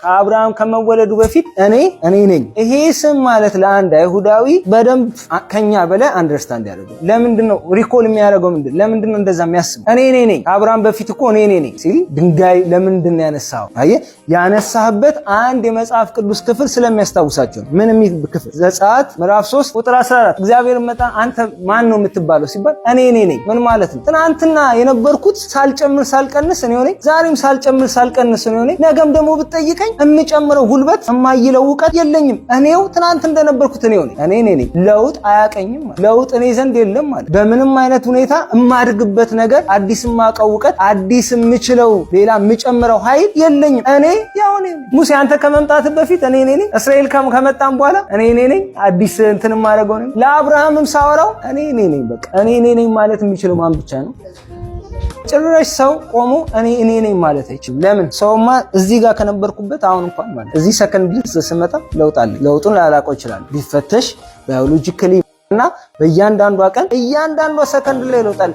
አብርሃም ከመወለዱ በፊት እኔ ነኝ። ይሄ ስም ማለት ለአንድ አይሁዳዊ በደንብ ከኛ በላይ አንደርስታንድ ያደርገው። ለምንድነው ሪኮል የሚያደርገው? ለምንድነው እንደዛ የሚያስብ? እኔ ነኝ አብርሃም በፊት እኮ እኔ ነኝ ሲል ድንጋይ ለምንድነው ያነሳው? አየህ፣ ያነሳህበት አንድ የመጽሐፍ ቅዱስ ክፍል ስለሚያስታውሳቸው ነው። ምን የሚል ክፍል? ዘጸአት ምዕራፍ 3 ቁጥር 14 እግዚአብሔር መጣ አንተ ማን ነው የምትባለው ሲባል እኔ ነኝ። ምን ማለት ነው? ትናንትና የነበርኩት ሳልጨምር ሳልቀንስ እኔ ነኝ። ዛሬም ሳልጨምር ሳልቀንስ እኔ ነኝ። ነገም ደግሞ ብትጠይቀኝ እምጨምረው ጉልበት እማይለው ዕውቀት የለኝም። እኔው ትናንት እንደነበርኩት እኔው ነኝ። እኔ ነኝ። ለውጥ አያቀኝም ማለት ለውጥ እኔ ዘንድ የለም ማለት በምንም አይነት ሁኔታ እማድግበት ነገር አዲስ ማቀው ዕውቀት አዲስ የምችለው ሌላ የምጨምረው ኃይል የለኝም። እኔ ያው ነኝ። ሙሴ አንተ ከመምጣት በፊት እኔ ነኝ። እስራኤል ከመጣም በኋላ እኔ ነኝ። አዲስ እንትን ማረገው ነኝ። ለአብርሃምም ሳወራው እኔ ነኝ። በቃ እኔ ነኝ ማለት የሚችለው ማን ብቻ ነው? ጭራሽ ሰው ቆሞ እኔ ነኝ ማለት አይችልም። ለምን? ሰውማ እዚህ ጋር ከነበርኩበት አሁን እንኳን ማለት እዚህ ሰከንድ ድረስ ስመጣ ለውጥ አለ። ለውጡን ላላውቀው ይችላል ቢፈተሽ ባዮሎጂካሊ እና በእያንዳንዷ ቀን እያንዳንዷ ሰከንድ ላይ ለውጥ አለ።